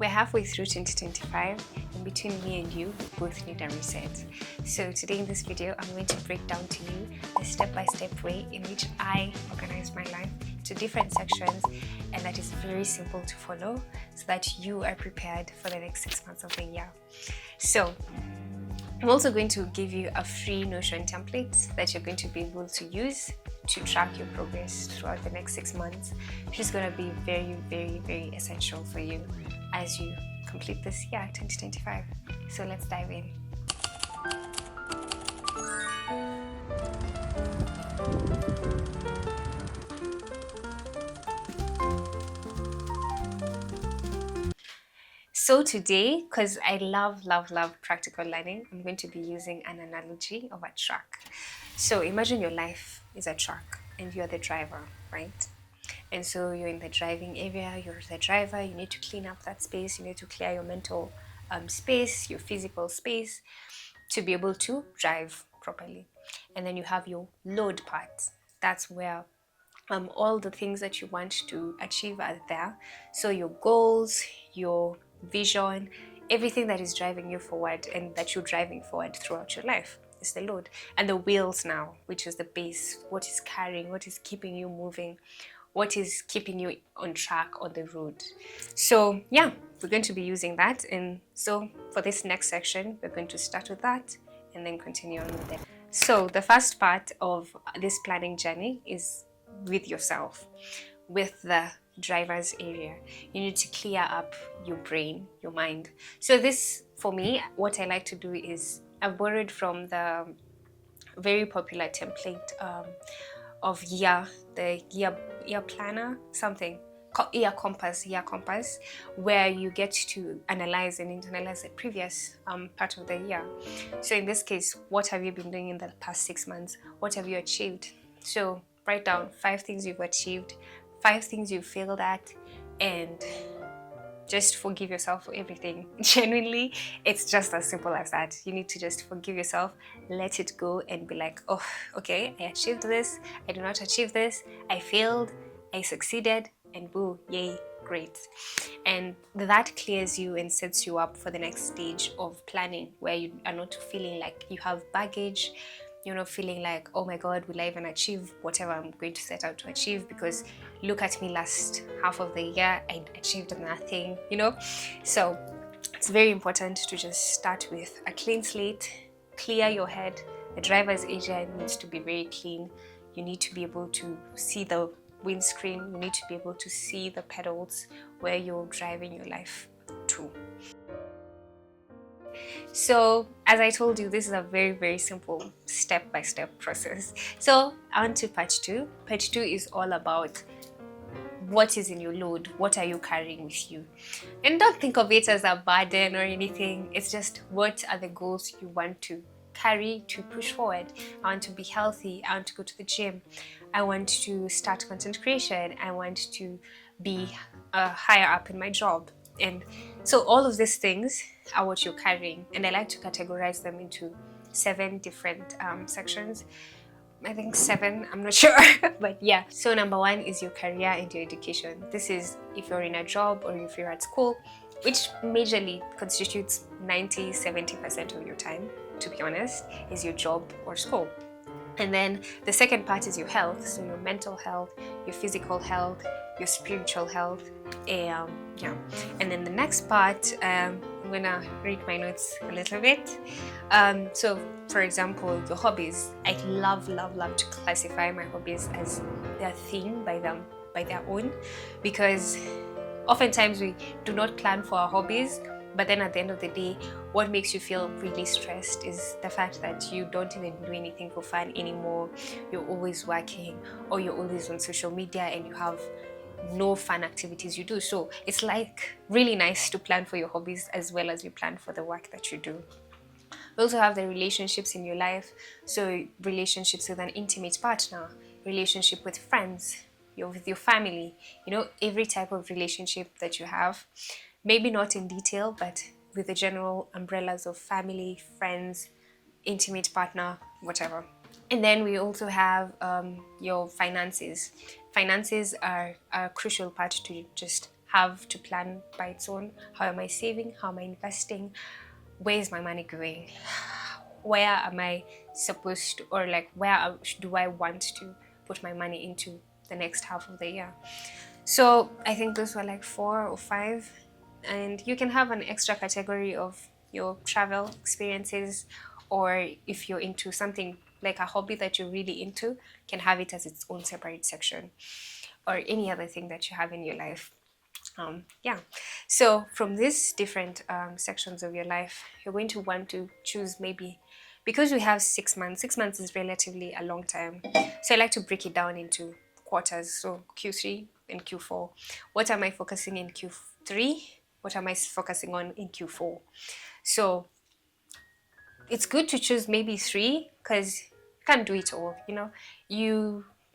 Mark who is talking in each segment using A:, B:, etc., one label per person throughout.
A: We're halfway through 2025, and between me and you, we both need a reset. So today in this video, I'm going to break down to you a step-by-step way in which I organize my life to different sections, and that is very simple to follow so that you are prepared for the next 6 months of the year. So I'm also going to give you a free Notion template that you're going to be able to use to track your progress throughout the next 6 months, which is going to be very, very, very essential for you as you complete this year, 2025. So let's dive in. So today, because I love practical learning, I'm going to be using an analogy of a truck. So imagine your life is a truck and you're the driver, right? And so you're in the driving area, you're the driver, you need to clean up that space, you need to clear your mental space, your physical space to be able to drive properly. And then you have your load part. That's where all the things that you want to achieve are there. So your goals, your vision, everything that is driving you forward and that you're driving forward throughout your life is the load. And the wheels now, which is the base, what is carrying, what is keeping you moving, what is keeping you on track on the road. So yeah, we're going to be using that. And so for this next section, we're going to start with that and then continue on with it. So the first part of this planning journey is with yourself, with the driver's area. You need to clear up your brain, your mind. So this, for me, what I like to do is I've borrowed from the very popular template of the year planner, something year compass, where you get to analyze and internalize the previous part of the year. So in this case, what have you been doing in the past 6 months? What have you achieved? So write down 5 things you've achieved, 5 things you failed at, and just forgive yourself for everything. Genuinely, it's just as simple as that. You need to just forgive yourself, let it go, and be like, oh, okay, I achieved this, I did not achieve this, I failed, I succeeded, and boo, yay, great. And that clears you and sets you up for the next stage of planning, where you are not feeling like you have baggage. You're not feeling like, oh my God, will I even achieve whatever I'm going to set out to achieve? Because look at me last half of the year, I achieved nothing, you know? So it's very important to just start with a clean slate, clear your head. The driver's area needs to be very clean. You need to be able to see the windscreen. You need to be able to see the pedals where you're driving your life to. So as I told you, this is a very, very simple step-by-step process. So on to part 2. Part 2 is all about what is in your load, what are you carrying with you. And don't think of it as a burden or anything. It's just, what are the goals you want to carry to push forward. I want to be healthy, I want to go to the gym, I want to start content creation, I want to be higher up in my job. And so all of these things are what you're carrying, and I like to categorize them into 7 different sections. I think 7, I'm not sure, but yeah. So number 1 is your career and your education. This is if you're in a job or if you're at school, which majorly constitutes 90-70% of your time, to be honest, is your job or school. And then the second part is your health, so your mental health, your physical health, your spiritual health, yeah. And then the next part, I'm gonna read my notes a little bit. So for example, your hobbies. I love to classify my hobbies as their thing by their own, because oftentimes we do not plan for our hobbies, but then at the end of the day, what makes you feel really stressed is the fact that you don't even do anything for fun anymore. You're always working, or you're always on social media and you have no fun activities you do. So it's like really nice to plan for your hobbies as well as you plan for the work that you do. We also have the relationships in your life. So relationships with an intimate partner, relationship with friends, with your family, every type of relationship that you have. Maybe not in detail, but with the general umbrellas of family, friends, intimate partner, whatever. And then we also have your finances. Finances are a crucial part to just have to plan by its own. How am I saving? How am I investing? Where is my money going? Where am I supposed to, or like do I want to put my money into the next half of the year? So I think those were like 4 or 5. And you can have an extra category of your travel experiences, or if you're into something like a hobby that you're really into, can have it as its own separate section, or any other thing that you have in your life. Yeah. So from these different sections of your life, you're going to want to choose, maybe because we have 6 months. 6 months is relatively a long time. So I like to break it down into quarters. So Q3 and Q4. What am I focusing in Q3? What am I focusing on in Q4? So it's good to choose maybe three, because you can't do it all.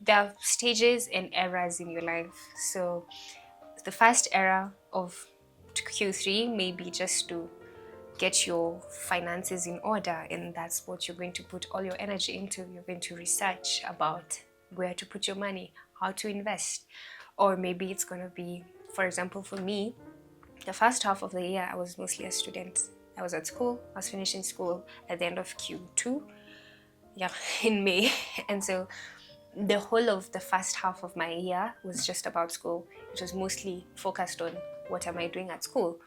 A: There are stages and eras in your life. So the first era of Q3 may be just to get your finances in order, and that's what you're going to put all your energy into. You're going to research about where to put your money, how to invest. Or maybe it's going to be, for example, for me, the first half of the year I was mostly a student. I was at school. I was finishing school at the end of Q2, yeah, in May. And so the whole of the first half of my year was just about school. It was mostly focused on what am I doing at school.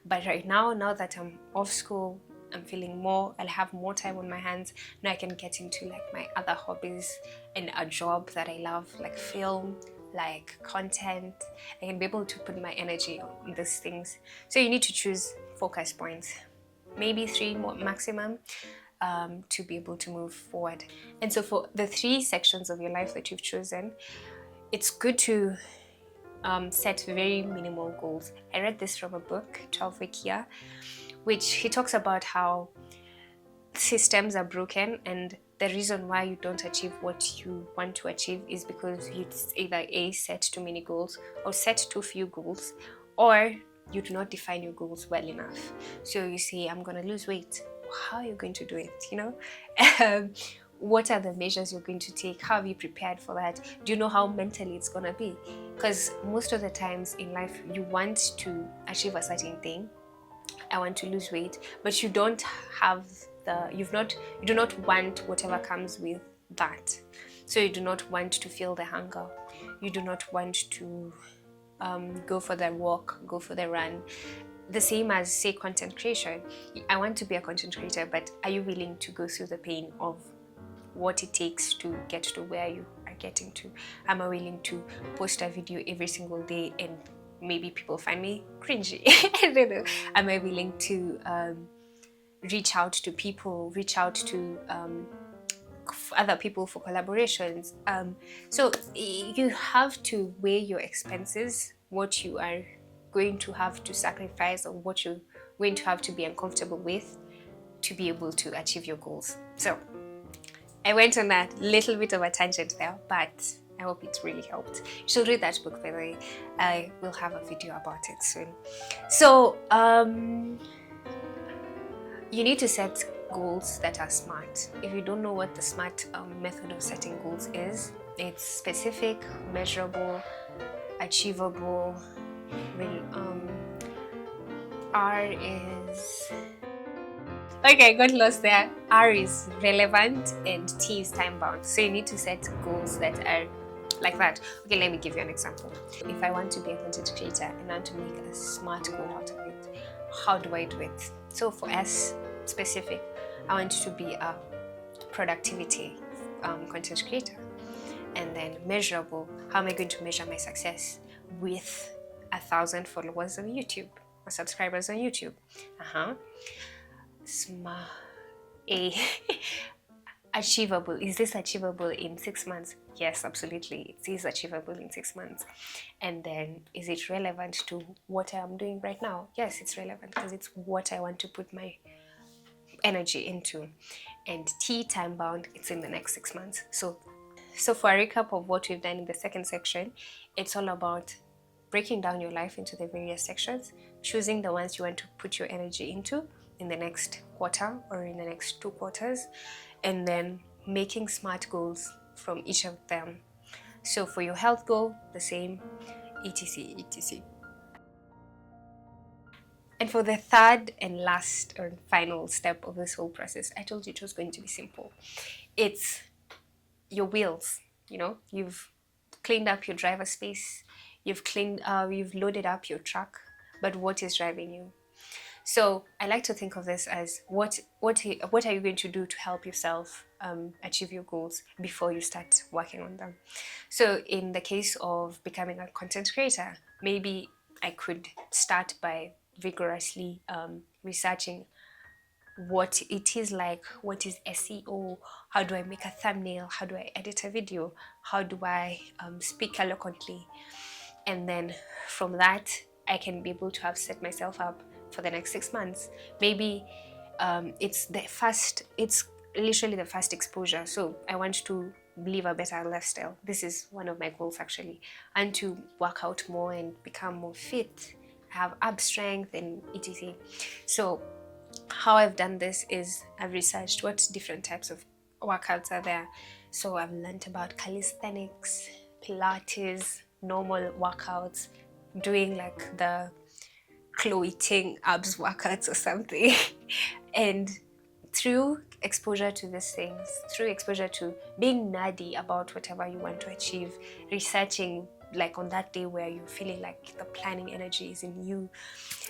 A: But right now that I'm off school, I'm feeling I'll have more time on my hands. Now I can get into like my other hobbies and a job that I love, like film, like content. I can be able to put my energy on these things. So you need to choose focus points, maybe 3 more maximum, to be able to move forward. And so for the 3 sections of your life that you've chosen, it's good to set very minimal goals. I read this from a book, 12-Week Year, which he talks about how systems are broken, and the reason why you don't achieve what you want to achieve is because you either set too many goals, or set too few goals, or you do not define your goals well enough. So you say, I'm going to lose weight. How are you going to do it? What are the measures you're going to take? How have you prepared for that? Do you know how mentally it's going to be? Because most of the times in life, you want to achieve a certain thing. I want to lose weight, but you don't have you do not want whatever comes with that. So you do not want to feel the hunger. You do not want to go for the walk, go for the run. The same as, say, content creation. I want to be a content creator, but are you willing to go through the pain of what it takes to get to where you are getting to? Am I willing to post a video every single day and maybe people find me cringy? I don't know. Am I willing to reach out to people, reach out to other people for collaborations? So you have to weigh your expenses, what you are going to have to sacrifice, or what you're going to have to be uncomfortable with to be able to achieve your goals. So I went on a little bit of a tangent there, but I hope it really helped. You should read that book, by the way. I will have a video about it soon. So you need to set goals that are smart. If you don't know what the SMART method of setting goals is, it's specific, measurable, achievable. R is... Okay, I got lost there. R is relevant and T is time bound. So you need to set goals that are like that. Okay, let me give you an example. If I want to be a content creator and I want to make a SMART goal out of it, how do I do it? So for S, specific, I want to be a productivity content creator. And then measurable, how am I going to measure my success? With 1,000 followers on YouTube or subscribers on YouTube. Achievable. Is this achievable in 6 months? Yes, absolutely. It is achievable in 6 months. And then, is it relevant to what I am doing right now? Yes, it's relevant because it's what I want to put my energy into. And T, time bound, it's in the next 6 months. So for a recap of what we've done in the second section, it's all about breaking down your life into the various sections, choosing the ones you want to put your energy into in the next quarter or in the next 2 quarters, and then making SMART goals from each of them. So for your health goal, the same, etc, etc. And for the third and last or final step of this whole process, I told you it was going to be simple. It's your wheels. You've cleaned up your driver space, you've loaded up your truck, but what is driving you? So I like to think of this as what are you going to do to help yourself achieve your goals before you start working on them. So in the case of becoming a content creator, maybe I could start by vigorously researching what it is like, what is SEO, how do I make a thumbnail, how do I edit a video, how do I speak eloquently, and then from that I can be able to have set myself up for the next 6 months. Maybe it's literally the first exposure. So I want to live a better lifestyle. This is one of my goals actually, and to work out more and become more fit, have ab strength and etc. So how I've done this is I've researched what different types of workouts are there. So I've learned about calisthenics, Pilates, normal workouts, doing like the Chloe Ting abs workouts or something. And through exposure to these things, through exposure to being nerdy about whatever you want to achieve, researching like on that day where you're feeling like the planning energy is in you,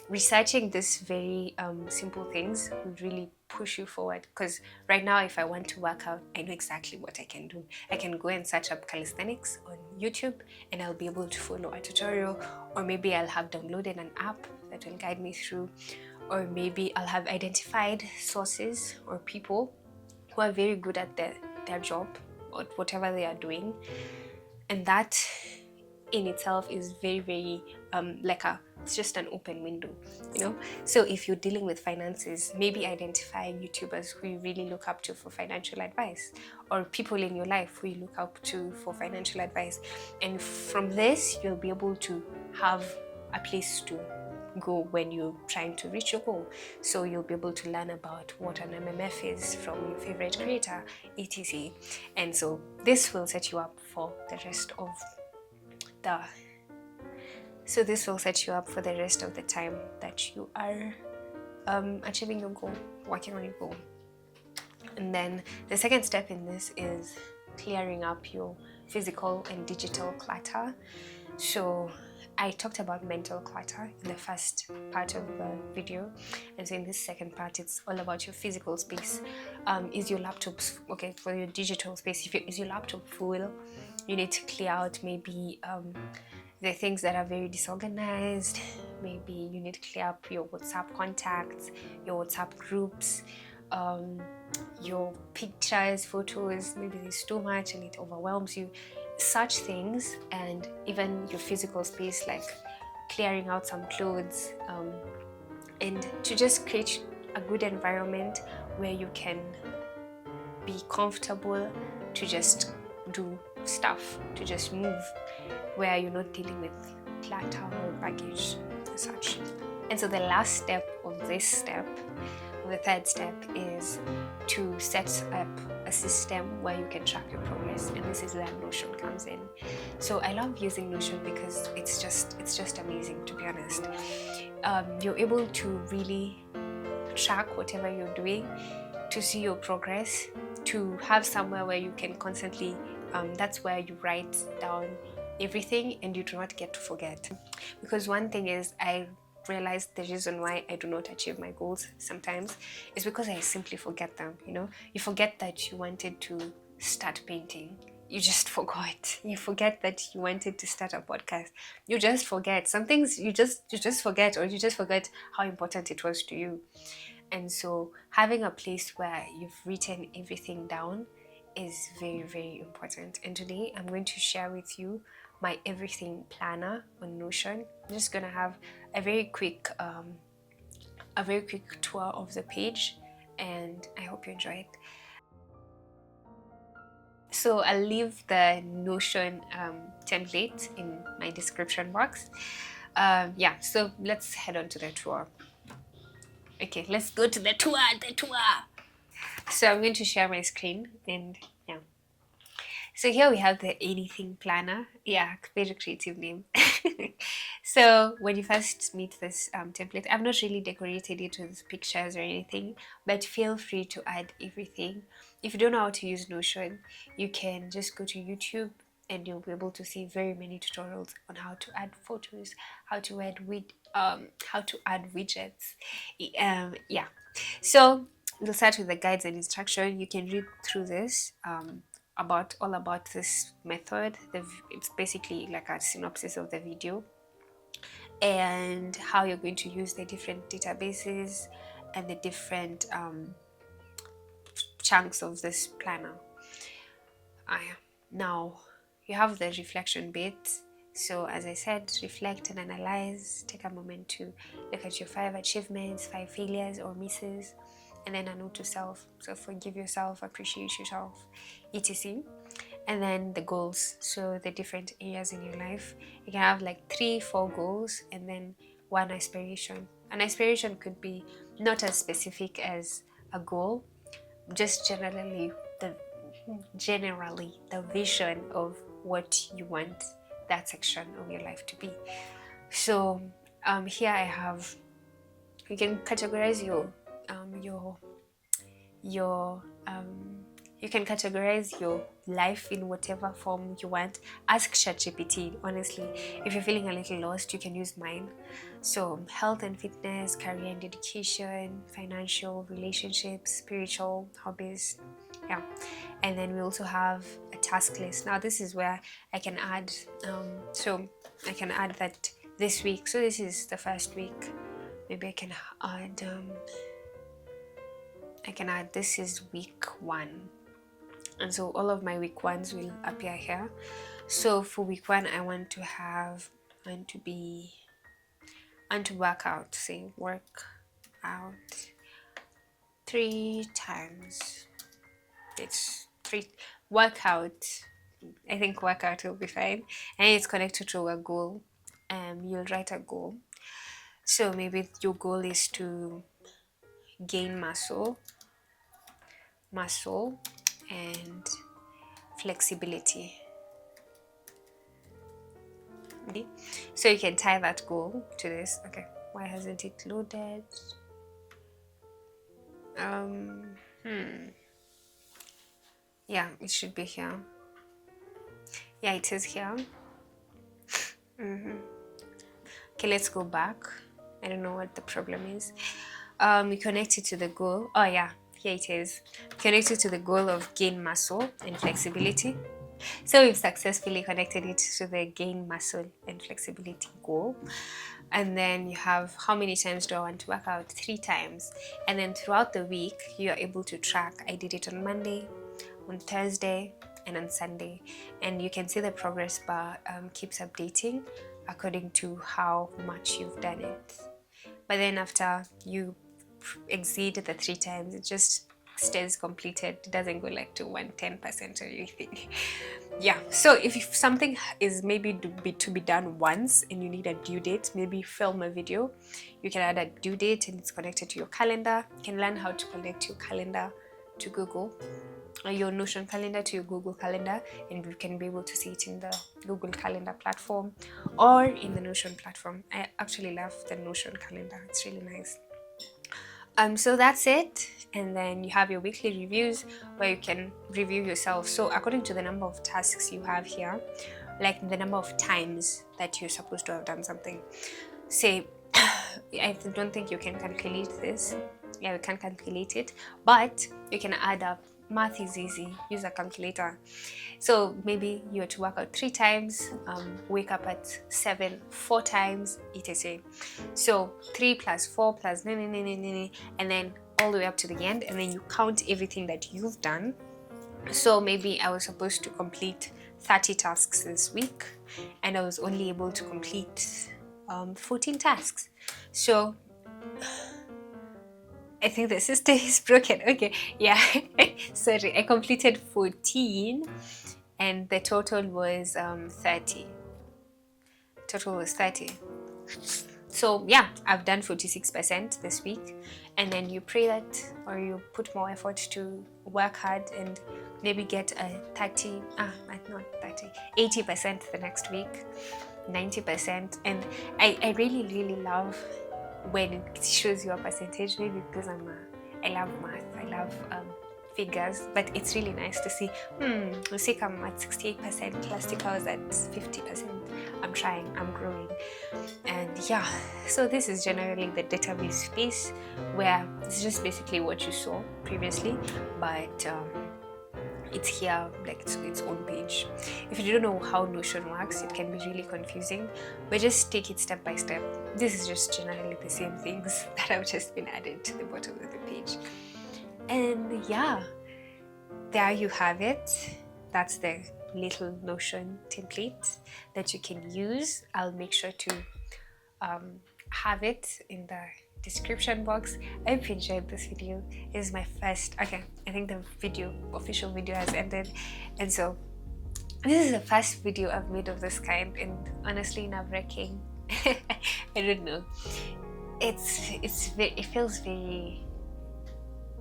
A: researching these very simple things would really push you forward. Because right now, if I want to work out, I know exactly what I can do. I can go and search up calisthenics on YouTube and I'll be able to follow a tutorial, or maybe I'll have downloaded an app that will guide me through, or maybe I'll have identified sources or people who are very good at their job or whatever they are doing. And that in itself is very, very it's just an open window. So if you're dealing with finances, maybe identify YouTubers who you really look up to for financial advice, or people in your life who you look up to for financial advice. And from this, you'll be able to have a place to go when you're trying to reach your goal. So you'll be able to learn about what an MMF is from your favorite creator, etc. And so this will set you up for the rest of the time that you are achieving your goal, working on your goal. And then the second step in this is clearing up your physical and digital clutter. So I talked about mental clutter in the first part of the video, and so in this second part it's all about your physical space. Is your laptop okay? For your digital space, is your laptop full? You need to clear out maybe the things that are very disorganized. Maybe you need to clear up your WhatsApp contacts, your WhatsApp groups, your pictures, photos. Maybe there's too much and it overwhelms you. Such things, and even your physical space, like clearing out some clothes, and to just create a good environment where you can be comfortable to just do stuff, to just move, where you're not dealing with clutter or baggage and such. And so the last step of this step, the third step, is to set up a system where you can track your progress, and this is where Notion comes in. So I love using Notion because it's just amazing, to be honest. You're able to really track whatever you're doing, to see your progress, to have somewhere where you can constantly that's where you write down everything and you do not get to forget. Because one thing is, I realized the reason why I do not achieve my goals sometimes is because I simply forget them. You forget that you wanted to start painting, you just forgot. You forget that you wanted to start a podcast, you just forget. Some things you just forget, or you just forget how important it was to you. And so having a place where you've written everything down is very, very important. And today I'm going to share with you my everything planner on Notion. I'm just gonna have a very quick tour of the page, and I hope you enjoy it. So I'll leave the Notion template in my description box. So let's head on to the tour. Okay, let's go to the tour. So I'm going to share my screen, and yeah. So here we have the anything planner. Yeah, very creative name. So when you first meet this template, I've not really decorated it with pictures or anything, but feel free to add everything. If you don't know how to use Notion, you can just go to YouTube and you'll be able to see very many tutorials on how to add photos, how to add widgets. Yeah. So we'll start with the guides and instruction. You can read through this about all about this method. It's basically like a synopsis of the video and how you're going to use the different databases and the different chunks of this planner. Now you have the reflection bit. So as I said, reflect and analyze. Take a moment to look at your 5 achievements, 5 failures or misses, and then a note to self. So forgive yourself, appreciate yourself, etc. And then the goals. So the different areas in your life. You can have like 3-4 goals and then 1 aspiration. An aspiration could be not as specific as a goal, just generally the vision of what you want that section of your life to be. So here I have, you can categorize your you can categorize your life in whatever form you want. Ask ChatGPT. Honestly, if you're feeling a little lost, you can use mine. So health and fitness, career and education, financial, relationships, spiritual, hobbies. Yeah. And then we also have a task list. Now this is where I can add so I can add that this week. So this is the first week. Maybe I can add this is week 1. And so all of my week 1s will appear here. So for week 1, I want to work out. Say work out 3 times. It's 3 workout. I think workout will be fine, and it's connected to a goal. You'll write a goal. So maybe your goal is to gain muscle and flexibility. Okay. So you can tie that goal to this. Okay, why hasn't it loaded? Yeah, it should be here. Yeah, it is here. Okay, let's go back. I don't know what the problem is. We connect it to the goal. Oh yeah, here it is. Connected to the goal of gain muscle and flexibility. So we've successfully connected it to the gain muscle and flexibility goal. And then you have how many times do I want to work out? 3 times. And then throughout the week, you are able to track. I did it on Monday, on Thursday, and on Sunday. And you can see the progress bar keeps updating according to how much you've done it. But then after you exceed the 3 times, it just stays completed. It doesn't go like to 110% or anything. Yeah, so if something is maybe to be done once and you need a due date, maybe film a video, you can add a due date and it's connected to your calendar. You can learn how to connect your calendar to Google, or your Notion calendar to your Google calendar, and you can be able to see it in the Google Calendar platform or in the Notion platform. I actually love the Notion calendar. It's really nice. So that's it, and then you have your weekly reviews where you can review yourself. So according to the number of tasks you have here, like the number of times that you're supposed to have done something, say I don't think you can calculate this. Yeah, we can't calculate it, but you can add up. Math is easy. Use a calculator. So maybe you're to work out 3 times, wake up at 7 4 times, etc. So 3 plus 4 plus and then all the way up to the end, and then you count everything that you've done. So maybe I was supposed to complete 30 tasks this week, and I was only able to complete 14 tasks. So I think the system is broken. Okay, yeah. Sorry, I completed 14 and the total was 30. Total was 30. So yeah, I've done 46% this week. And then you pray that, or you put more effort to work hard and maybe get a 30, not 30, 80% the next week, 90%. And I really, really love when it shows your percentage, maybe because I love math, I love figures, but it's really nice to see, Musik, I'm at 68%, plastic I was at 50%. I'm trying, I'm growing. And yeah, so this is generally the database space where it's just basically what you saw previously, but it's here, like its own page. If you don't know how Notion works, it can be really confusing, but just take it step by step. This is just generally the same things that have just been added to the bottom of the page. And yeah, there you have it. That's the little Notion template that you can use. I'll make sure to have it in the description box. I hope you enjoyed this video. It is my first, okay, I think the official video has ended, and so this is the first video I've made of this kind, and honestly nerve-wracking. I don't know, it feels very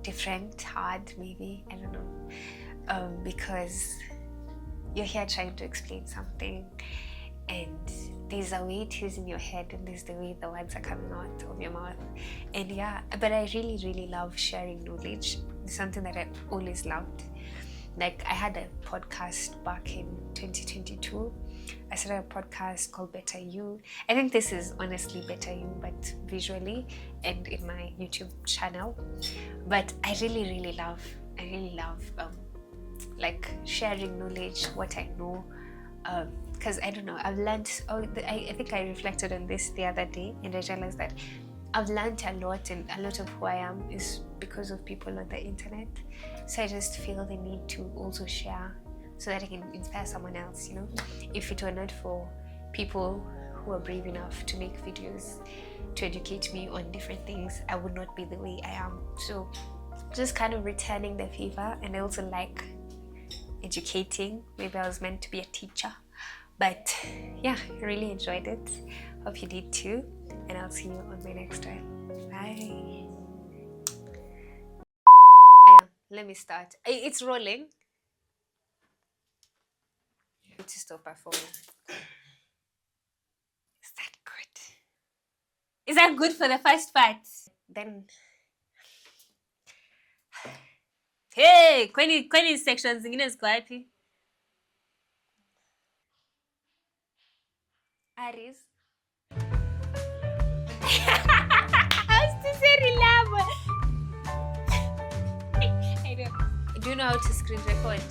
A: different, hard, maybe, I don't know, because you're here trying to explain something, and there's a way it is in your head, and there's the way the words are coming out of your mouth. And yeah, but I really, really love sharing knowledge. It's something that I always loved. Like, I had a podcast back in 2022. I started a podcast called Better You. I think this is honestly Better You, but visually, and in my YouTube channel. But I really, really love like sharing knowledge, what I know, because I don't know, I've learned, I think I reflected on this the other day, and I realized that I've learned a lot, and a lot of who I am is because of people on the internet. So I just feel the need to also share so that I can inspire someone else, you know. If it were not for people who are brave enough to make videos to educate me on different things, I would not be the way I am. So just kind of returning the favor. And I also like educating. Maybe I was meant to be a teacher, but yeah, I really enjoyed it. Hope you did too, and I'll see you on my next one. Bye. Let me start. It's rolling. To stop performing. Is that good? Is that good for the first part? Then hey, kwani sections zingine ziko wapi? Aries. How's to say reliable? I know. Do you know how to screen record?